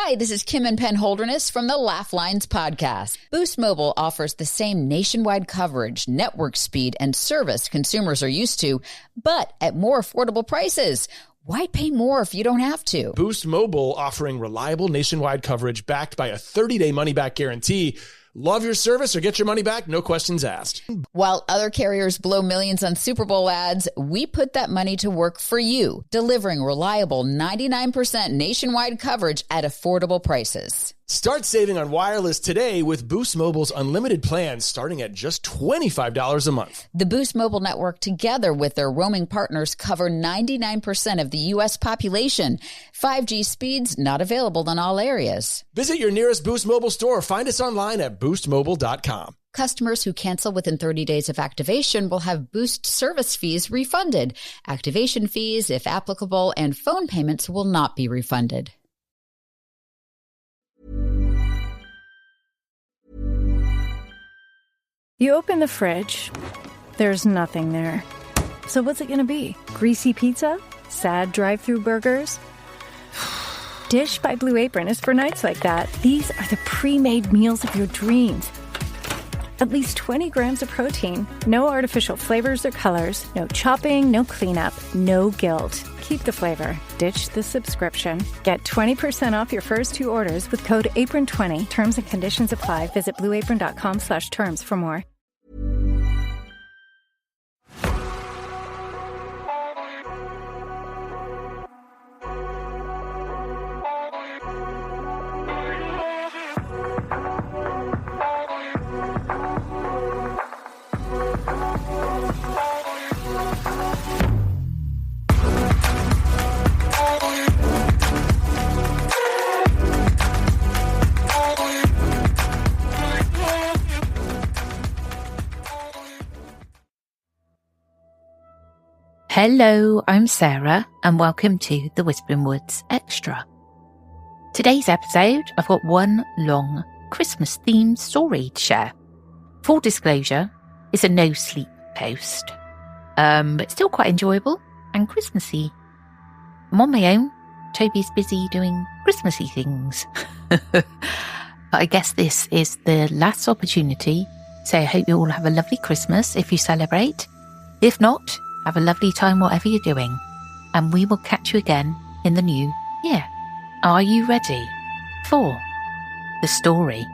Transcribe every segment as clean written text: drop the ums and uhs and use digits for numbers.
Hi, this is Kim and Penn Holderness from the Laugh Lines podcast. Boost Mobile offers the same nationwide coverage, network speed, and service consumers are used to, but at more affordable prices. Why pay more if you don't have to? Boost Mobile offering reliable nationwide coverage backed by a 30-day money-back guarantee. Love your service or get your money back, no questions asked. While other carriers blow millions on Super Bowl ads, we put that money to work for you, delivering reliable 99% nationwide coverage at affordable prices. Start saving on wireless today with Boost Mobile's unlimited plans starting at just $25 a month. The Boost Mobile network, together with their roaming partners, cover 99% of the U.S. population. 5G speeds not available in all areas. Visit your nearest Boost Mobile store or find us online at boostmobile.com. Customers who cancel within 30 days of activation will have Boost service fees refunded. Activation fees, if applicable, and phone payments will not be refunded. You open the fridge, there's nothing there. So what's it gonna be? Greasy pizza? Sad drive-thru burgers? Dish by Blue Apron is for nights like that. These are the pre-made meals of your dreams. At least 20 grams of protein, no artificial flavors or colors, no chopping, no cleanup, no guilt. Keep the flavor. Ditch the subscription. Get 20% off your first two orders with code APRON20. Terms and conditions apply. Visit blueapron.com/terms for more. Hello, I'm Sarah, and welcome to the Whispering Woods Extra. Today's episode, I've got one long Christmas-themed story to share. Full disclosure, it's a no-sleep post, but still quite enjoyable and Christmassy. I'm on my own. Toby's busy doing Christmassy things. But I guess this is the last opportunity, so I hope you all have a lovely Christmas if you celebrate. If not, have a lovely time whatever you're doing, and we will catch you again in the new year. Are you ready for the story?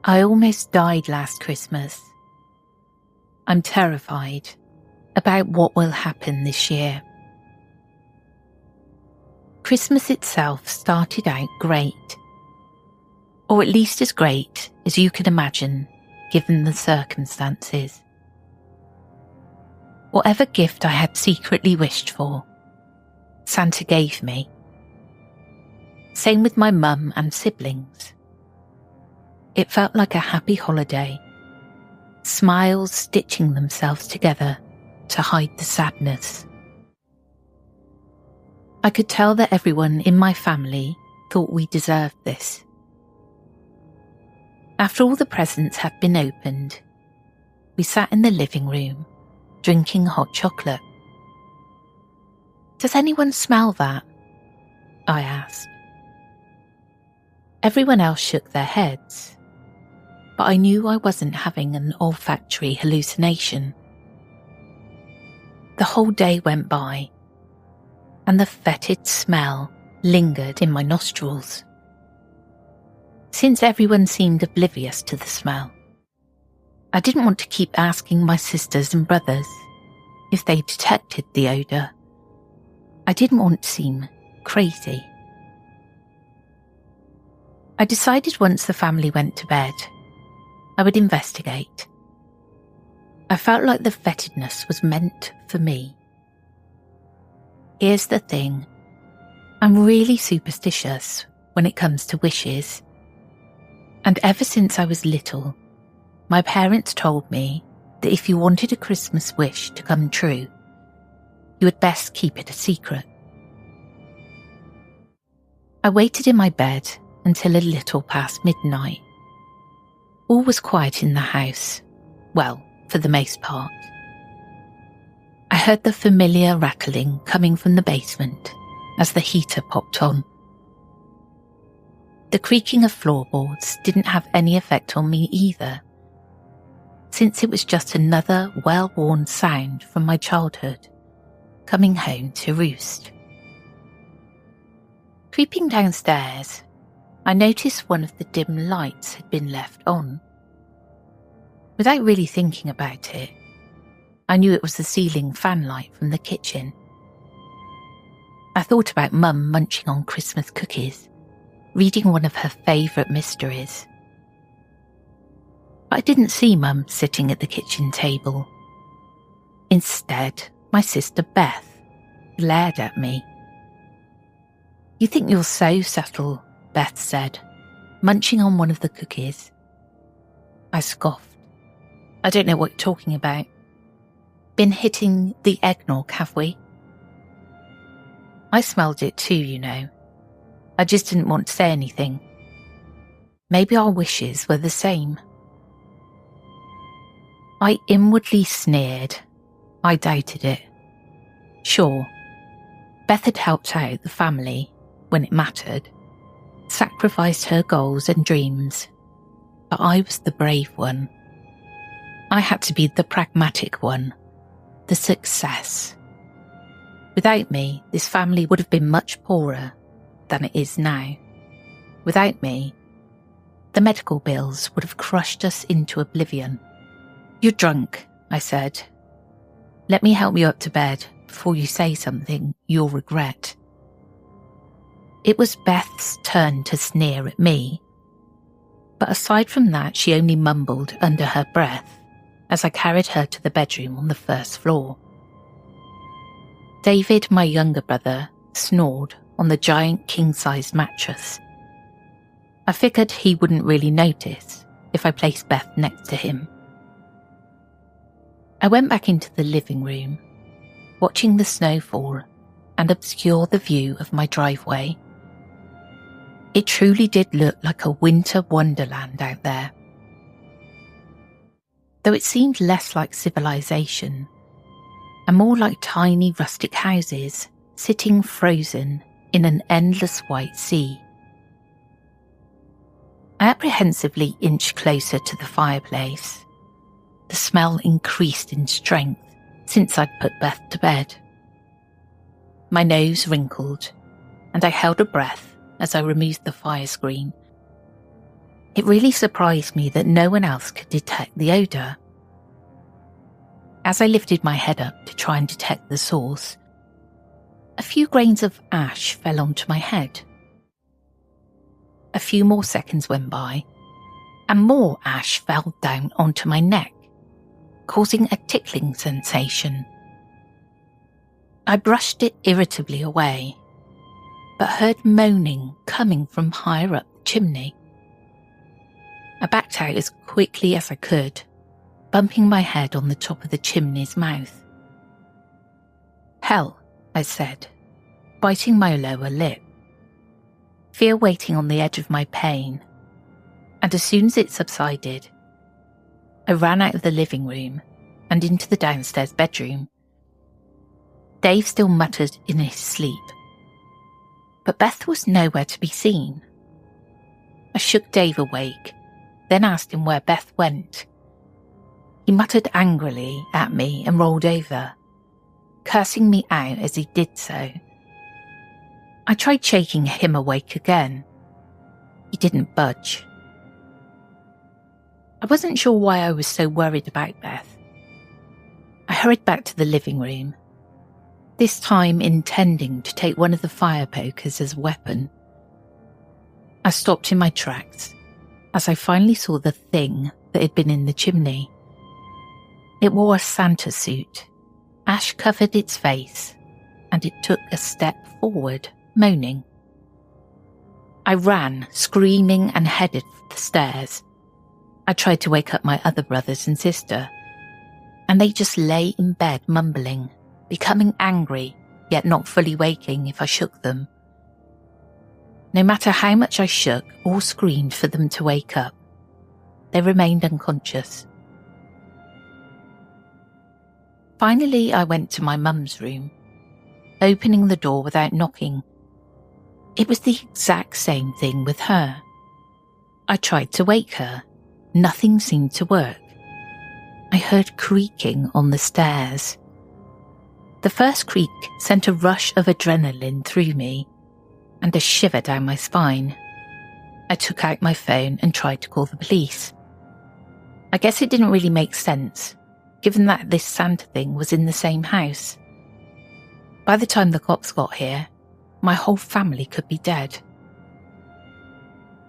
I almost died last Christmas. I'm terrified about what will happen this year. Christmas itself started out great, or at least as great as you could imagine given the circumstances. Whatever gift I had secretly wished for, Santa gave me. Same with my mum and siblings. It felt like a happy holiday, smiles stitching themselves together to hide the sadness. I could tell that everyone in my family thought we deserved this. After all the presents had been opened, we sat in the living room, drinking hot chocolate. "Does anyone smell that?" I asked. Everyone else shook their heads, but I knew I wasn't having an olfactory hallucination. The whole day went by, and the fetid smell lingered in my nostrils. Since everyone seemed oblivious to the smell, I didn't want to keep asking my sisters and brothers if they detected the odour. I didn't want to seem crazy. I decided once the family went to bed, I would investigate. I felt like the fetidness was meant for me. Here's the thing, I'm really superstitious when it comes to wishes. And ever since I was little, my parents told me that if you wanted a Christmas wish to come true, you had best keep it a secret. I waited in my bed until a little past midnight. All was quiet in the house, well, for the most part. I heard the familiar rattling coming from the basement as the heater popped on. The creaking of floorboards didn't have any effect on me either, since it was just another well-worn sound from my childhood, coming home to roost. Creeping downstairs, I noticed one of the dim lights had been left on. Without really thinking about it, I knew it was the ceiling fan light from the kitchen. I thought about Mum munching on Christmas cookies, reading one of her favourite mysteries. But I didn't see Mum sitting at the kitchen table. Instead, my sister Beth glared at me. "You think you're so subtle," Beth said, munching on one of the cookies. I scoffed. "I don't know what you're talking about. Been hitting the eggnog, have we?" I smelled it too, you know. I just didn't want to say anything. Maybe our wishes were the same. I inwardly sneered. I doubted it. Sure, Beth had helped out the family when it mattered, sacrificed her goals and dreams, but I was the brave one. I had to be the pragmatic one, the success. Without me, this family would have been much poorer than it is now. Without me, the medical bills would have crushed us into oblivion. "You're drunk," I said. "Let me help you up to bed before you say something you'll regret." It was Beth's turn to sneer at me, but aside from that, she only mumbled under her breath as I carried her to the bedroom on the first floor. David, my younger brother, snored on the giant king-sized mattress. I figured he wouldn't really notice if I placed Beth next to him. I went back into the living room, watching the snow fall and obscure the view of my driveway. It truly did look like a winter wonderland out there. Though it seemed less like civilization and more like tiny rustic houses sitting frozen in an endless white sea. I apprehensively inched closer to the fireplace. The smell increased in strength since I'd put Beth to bed. My nose wrinkled, and I held a breath as I removed the fire screen. It really surprised me that no one else could detect the odour. As I lifted my head up to try and detect the source, a few grains of ash fell onto my head. A few more seconds went by, and more ash fell down onto my neck, causing a tickling sensation. I brushed it irritably away, but heard moaning coming from higher up the chimney. I backed out as quickly as I could, bumping my head on the top of the chimney's mouth. "Hell," I said, biting my lower lip, fear waiting on the edge of my pain, and as soon as it subsided, I ran out of the living room and into the downstairs bedroom. Dave still muttered in his sleep, but Beth was nowhere to be seen. I shook Dave awake, then asked him where Beth went. He muttered angrily at me and rolled over, cursing me out as he did so. I tried shaking him awake again. He didn't budge. I wasn't sure why I was so worried about Beth. I hurried back to the living room, this time intending to take one of the fire pokers as a weapon. I stopped in my tracks as I finally saw the thing that had been in the chimney. It wore a Santa suit. Ash covered its face, and it took a step forward, moaning. I ran, screaming, and headed for the stairs. I tried to wake up my other brothers and sister, and they just lay in bed mumbling, becoming angry, yet not fully waking if I shook them. No matter how much I shook or screamed for them to wake up, they remained unconscious. Finally, I went to my mum's room. opening the door without knocking. It was the exact same thing with her. I tried to wake her. Nothing seemed to work. I heard creaking on the stairs. The first creak sent a rush of adrenaline through me and a shiver down my spine. I took out my phone and tried to call the police. I guess it didn't really make sense, given that this Santa thing was in the same house. By the time the cops got here, my whole family could be dead.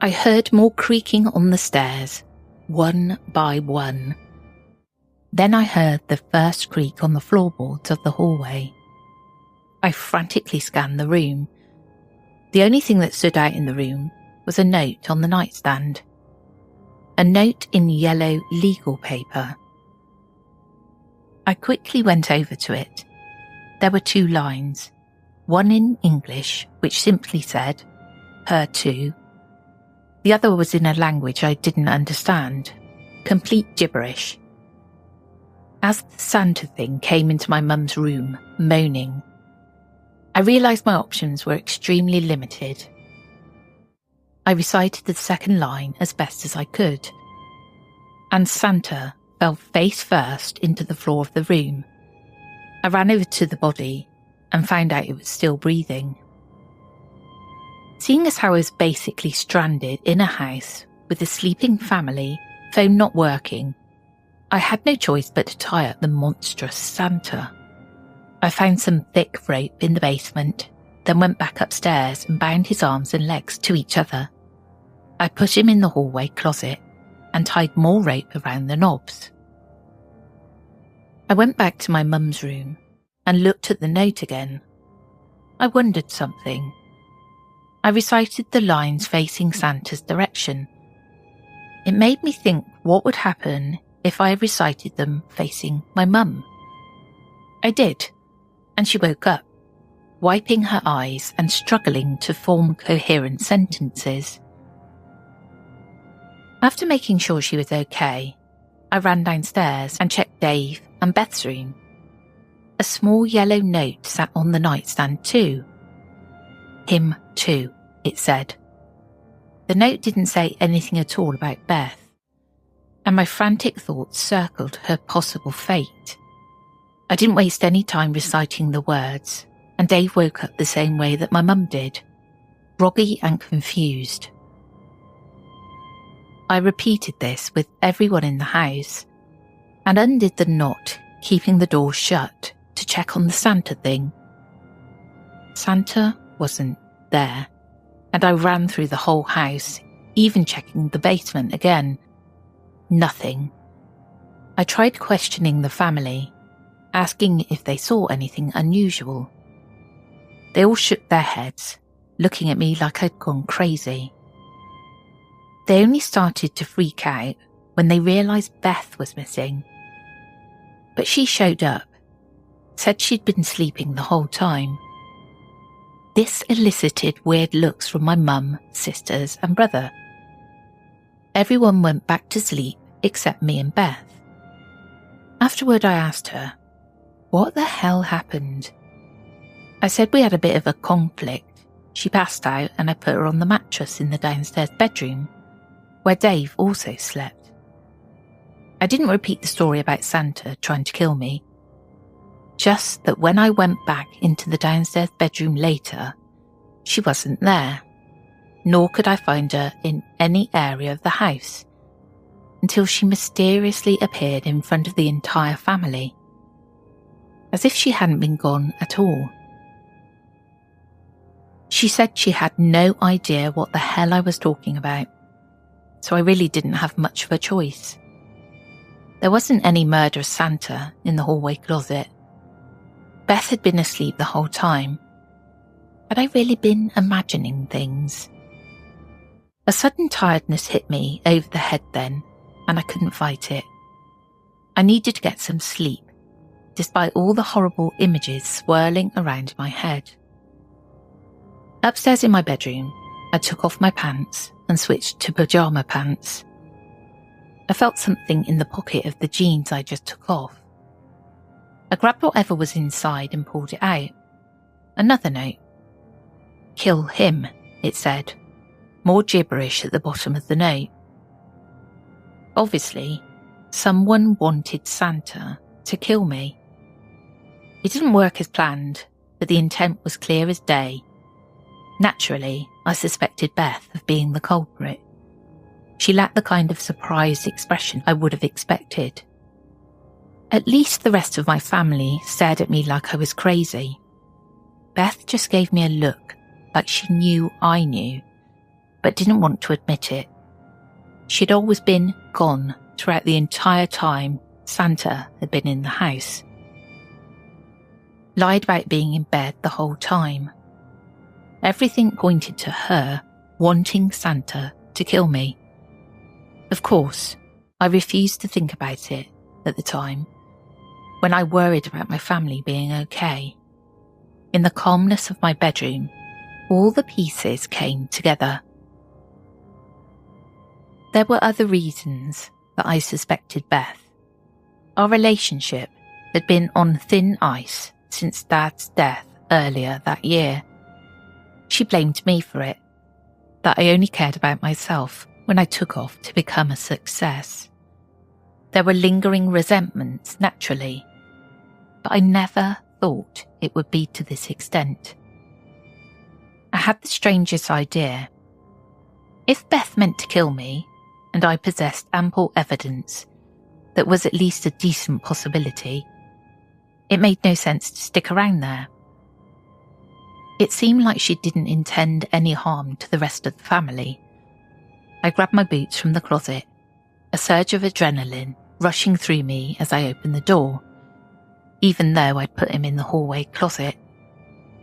I heard more creaking on the stairs, one by one. Then I heard the first creak on the floorboards of the hallway. I frantically scanned the room. The only thing that stood out in the room was a note on the nightstand. A note in yellow legal paper. I quickly went over to it. There were 2 lines, one in English, which simply said, "Her too." The other was in a language I didn't understand, complete gibberish. As the Santa thing came into my mum's room, moaning, I realised my options were extremely limited. I recited the second line as best as I could, and Santa fell face first into the floor of the room. I ran over to the body and found out it was still breathing. Seeing as how I was basically stranded in a house with a sleeping family, phone not working, I had no choice but to tie up the monstrous Santa. I found some thick rope in the basement, then went back upstairs and bound his arms and legs to each other. I put him in the hallway closet and tied more rope around the knobs. I went back to my mum's room and looked at the note again. I wondered something. I recited the lines facing Santa's direction. It made me think what would happen if I recited them facing my mum. I did, and she woke up, wiping her eyes and struggling to form coherent sentences. After making sure she was okay, I ran downstairs and checked Dave and Beth's room. A small yellow note sat on the nightstand too. Him too, it said. The note didn't say anything at all about Beth, and my frantic thoughts circled her possible fate. I didn't waste any time reciting the words, and Dave woke up the same way that my mum did, groggy and confused. I repeated this with everyone in the house, and undid the knot, keeping the door shut to check on the Santa thing. Santa wasn't there, and I ran through the whole house, even checking the basement again. Nothing. I tried questioning the family, asking if they saw anything unusual. They all shook their heads, looking at me like I'd gone crazy. They only started to freak out when they realised Beth was missing. But she showed up, said she'd been sleeping the whole time. This elicited weird looks from my mum, sisters and brother. Everyone went back to sleep except me and Beth. Afterward I asked her, what the hell happened? I said we had a bit of a conflict. She passed out and I put her on the mattress in the downstairs bedroom, where Dave also slept. I didn't repeat the story about Santa trying to kill me, just that when I went back into the downstairs bedroom later, she wasn't there, nor could I find her in any area of the house, until she mysteriously appeared in front of the entire family, as if she hadn't been gone at all. She said she had no idea what the hell I was talking about, so I really didn't have much of a choice. There wasn't any murderous Santa in the hallway closet. Beth had been asleep the whole time. Had I really been imagining things? A sudden tiredness hit me over the head then, and I couldn't fight it. I needed to get some sleep, despite all the horrible images swirling around my head. Upstairs in my bedroom, I took off my pants and switched to pyjama pants. I felt something in the pocket of the jeans I just took off. I grabbed whatever was inside and pulled it out. another note. Kill him, it said, more gibberish at the bottom of the note. Obviously, someone wanted Santa to kill me. It didn't work as planned, but the intent was clear as day. Naturally, I suspected Beth of being the culprit. She lacked the kind of surprised expression I would have expected. At least the rest of my family stared at me like I was crazy. Beth just gave me a look, like she knew I knew, but didn't want to admit it. She'd always been gone throughout the entire time Santa had been in the house. Lied about being in bed the whole time. Everything pointed to her wanting Santa to kill me. Of course, I refused to think about it at the time, when I worried about my family being okay. In the calmness of my bedroom, all the pieces came together. There were other reasons that I suspected Beth. Our relationship had been on thin ice since Dad's death earlier that year. She blamed me for it, that I only cared about myself when I took off to become a success. There were lingering resentments, naturally, but I never thought it would be to this extent. I had the strangest idea. If Beth meant to kill me, and I possessed ample evidence that was at least a decent possibility, it made no sense to stick around there. It seemed like she didn't intend any harm to the rest of the family. I grabbed my boots from the closet, a surge of adrenaline rushing through me as I opened the door. Even though I'd put him in the hallway closet,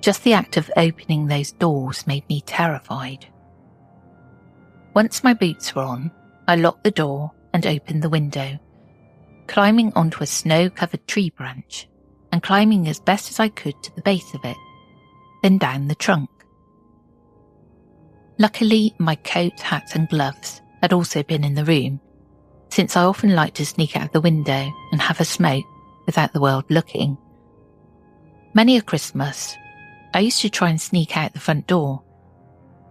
just the act of opening those doors made me terrified. Once my boots were on, I locked the door and opened the window, climbing onto a snow-covered tree branch and climbing as best as I could to the base of it, then down the trunk. Luckily, my coat, hat and gloves had also been in the room, since I often liked to sneak out the window and have a smoke without the world looking. Many a Christmas, I used to try and sneak out the front door,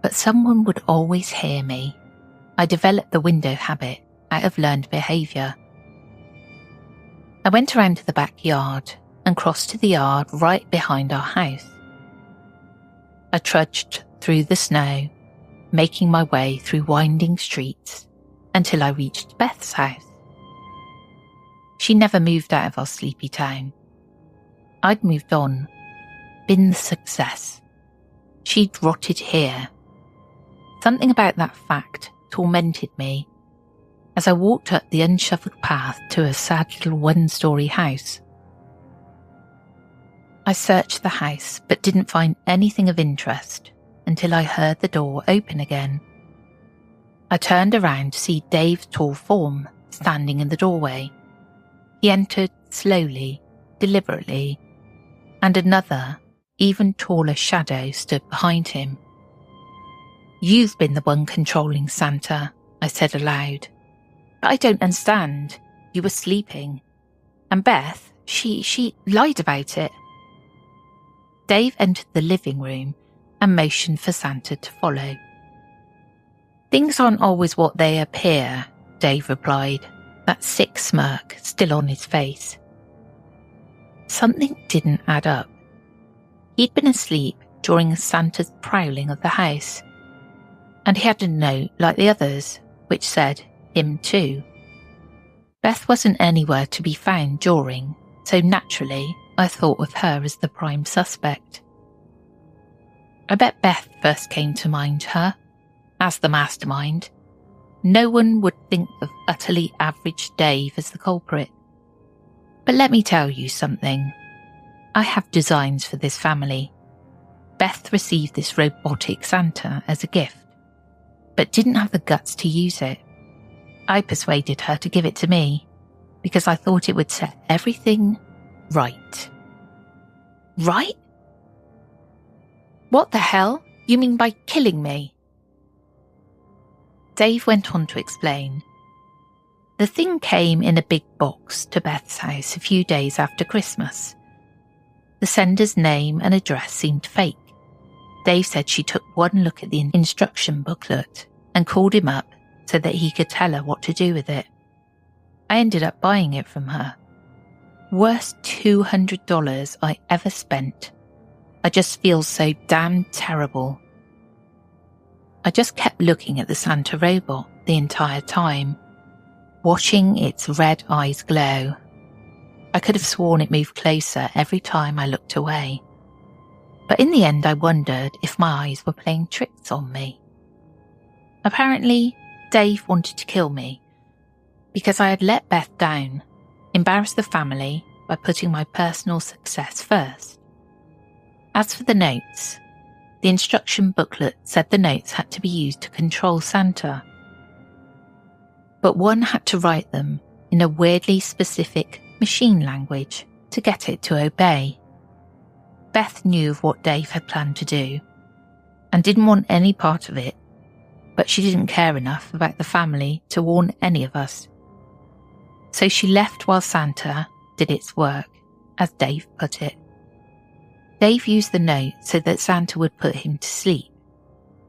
but someone would always hear me. I developed the window habit out of learned behaviour. I went around to the backyard and crossed to the yard right behind our house. I trudged through the snow, making my way through winding streets until I reached Beth's house. She never moved out of our sleepy town. I'd moved on, been the success. She'd rotted here. Something about that fact tormented me as I walked up the unshoveled path to a sad little one-storey house. I searched the house but didn't find anything of interest until I heard the door open again. I turned around to see Dave's tall form standing in the doorway. He entered slowly, deliberately, and another, even taller shadow stood behind him. "You've been the one controlling Santa," I said aloud. "But I don't understand. You were sleeping. And Beth, she lied about it." Dave entered the living room and motioned for Santa to follow. "Things aren't always what they appear," Dave replied, that sick smirk still on his face. Something didn't add up. He'd been asleep during Santa's prowling of the house, and he had a note like the others, which said, "Him too." Beth wasn't anywhere to be found during, so naturally I thought of her as the prime suspect. I bet Beth first came to mind, her, as the mastermind. No one would think of utterly average Dave as the culprit. But let me tell you something. I have designs for this family. Beth received this robotic Santa as a gift, but didn't have the guts to use it. I persuaded her to give it to me, because I thought it would set everything right. Right? What the hell? You mean by killing me? Dave went on to explain. The thing came in a big box to Beth's house a few days after Christmas. The sender's name and address seemed fake. Dave said she took one look at the instruction booklet and called him up so that he could tell her what to do with it. I ended up buying it from her. Worst $200 I ever spent. I just feel so damn terrible. I just kept looking at the Santa robot the entire time, watching its red eyes glow. I could have sworn it moved closer every time I looked away. But in the end, I wondered if my eyes were playing tricks on me. Apparently, Dave wanted to kill me because I had let Beth down, embarrassed the family by putting my personal success first. As for the notes, the instruction booklet said the notes had to be used to control Santa. But one had to write them in a weirdly specific machine language to get it to obey. Beth knew of what Dave had planned to do and didn't want any part of it, but she didn't care enough about the family to warn any of us. So she left while Santa did its work, as Dave put it. Dave used the note so that Santa would put him to sleep.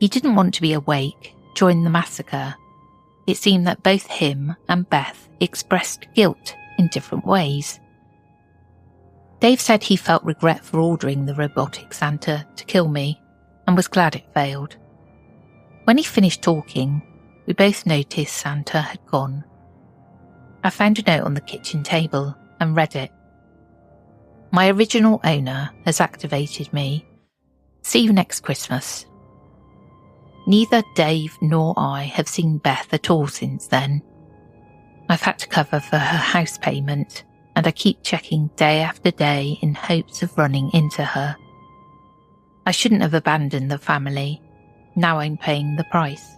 He didn't want to be awake during the massacre. It seemed that both him and Beth expressed guilt in different ways. Dave said he felt regret for ordering the robotic Santa to kill me and was glad it failed. When he finished talking, we both noticed Santa had gone. I found a note on the kitchen table and read it. My original owner has activated me. See you next Christmas. Neither Dave nor I have seen Beth at all since then. I've had to cover for her house payment, and I keep checking day after day in hopes of running into her. I shouldn't have abandoned the family. Now I'm paying the price.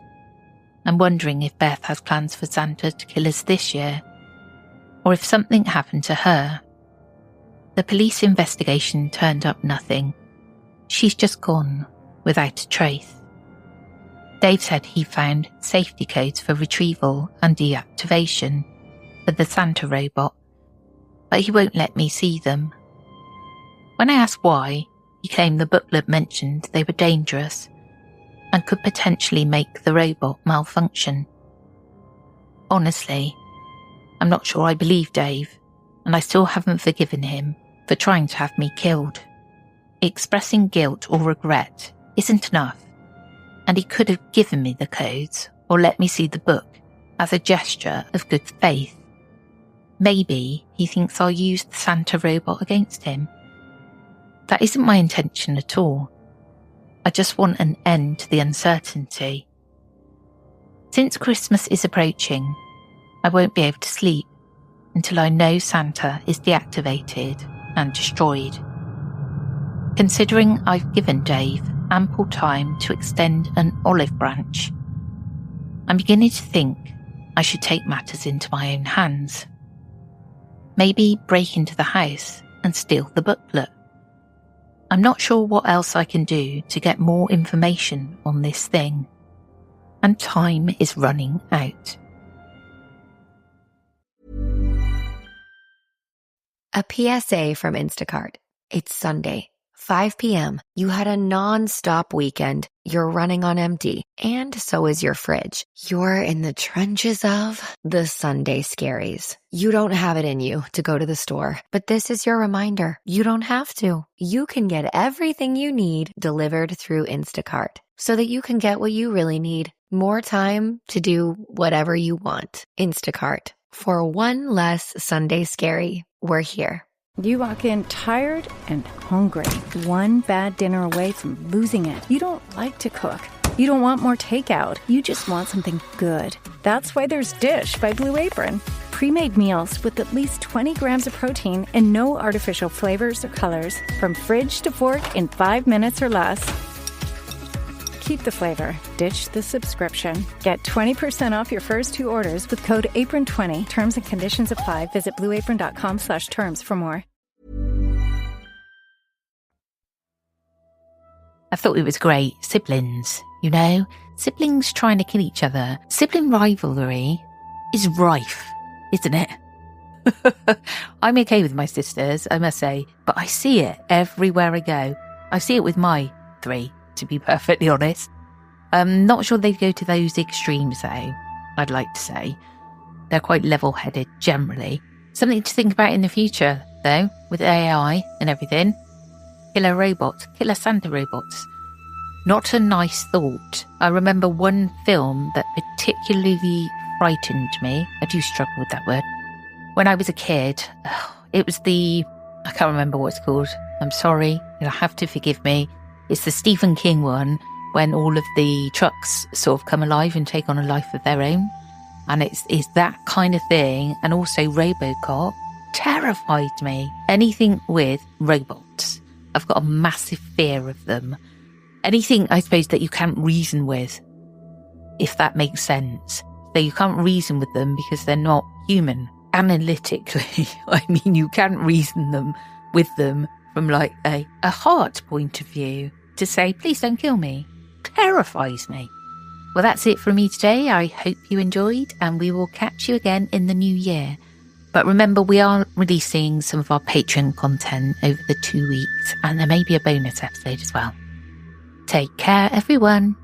I'm wondering if Beth has plans for Santa to kill us this year, or if something happened to her. The police investigation turned up nothing. She's just gone, without a trace. Dave said he found safety codes for retrieval and deactivation for the Santa robot, but he won't let me see them. When I asked why, he claimed the booklet mentioned they were dangerous and could potentially make the robot malfunction. Honestly, I'm not sure I believe Dave, and I still haven't forgiven him for trying to have me killed. Expressing guilt or regret isn't enough, and he could have given me the codes or let me see the book as a gesture of good faith. Maybe he thinks I'll use the Santa robot against him. That isn't my intention at all. I just want an end to the uncertainty. Since Christmas is approaching, I won't be able to sleep until I know Santa is deactivated and destroyed. Considering I've given Dave ample time to extend an olive branch, I'm beginning to think I should take matters into my own hands. Maybe break into the house and steal the booklet. I'm not sure what else I can do to get more information on this thing. And time is running out. A PSA from Instacart. It's Sunday, 5 p.m. You had a non-stop weekend. You're running on empty. And so is your fridge. You're in the trenches of the Sunday scaries. You don't have it in you to go to the store, but this is your reminder. You don't have to. You can get everything you need delivered through Instacart so that you can get what you really need. More time to do whatever you want. Instacart. For one less Sunday scary, we're here. You walk in tired and hungry. One bad dinner away from losing it. You don't like to cook. You don't want more takeout. You just want something good. That's why there's Dish by Blue Apron. Pre-made meals with at least 20 grams of protein and no artificial flavors or colors. From fridge to fork in 5 minutes or less. Keep the flavor. Ditch the subscription. Get 20% off your first 2 orders with code APRON20. Terms and conditions apply. Visit blueapron.com/terms for more. I thought it was great. Siblings, you know? Siblings trying to kill each other. Sibling rivalry is rife, isn't it? I'm okay with my sisters, I must say, but I see it everywhere I go. I see it with my 3, to be perfectly honest. I'm not sure they'd go to those extremes, though, I'd like to say. They're quite level-headed, generally. Something to think about in the future, though, with AI and everything. Killer robots, killer Santa robots. Not a nice thought. I remember one film that particularly frightened me. I do struggle with that word. When I was a kid, it was I can't remember what it's called. I'm sorry, you'll have to forgive me. It's the Stephen King one, when all of the trucks sort of come alive and take on a life of their own. And it's that kind of thing. And also RoboCop terrified me. Anything with robots, I've got a massive fear of them. Anything, I suppose, that you can't reason with, if that makes sense. So you can't reason with them because they're not human. Analytically, I mean, you can't reason with them from like a heart point of view to say, please don't kill me. Terrifies me. Well, that's it from me today. I hope you enjoyed, and we will catch you again in the new year. But remember, we are releasing some of our Patreon content over the 2 weeks, and there may be a bonus episode as well. Take care, everyone.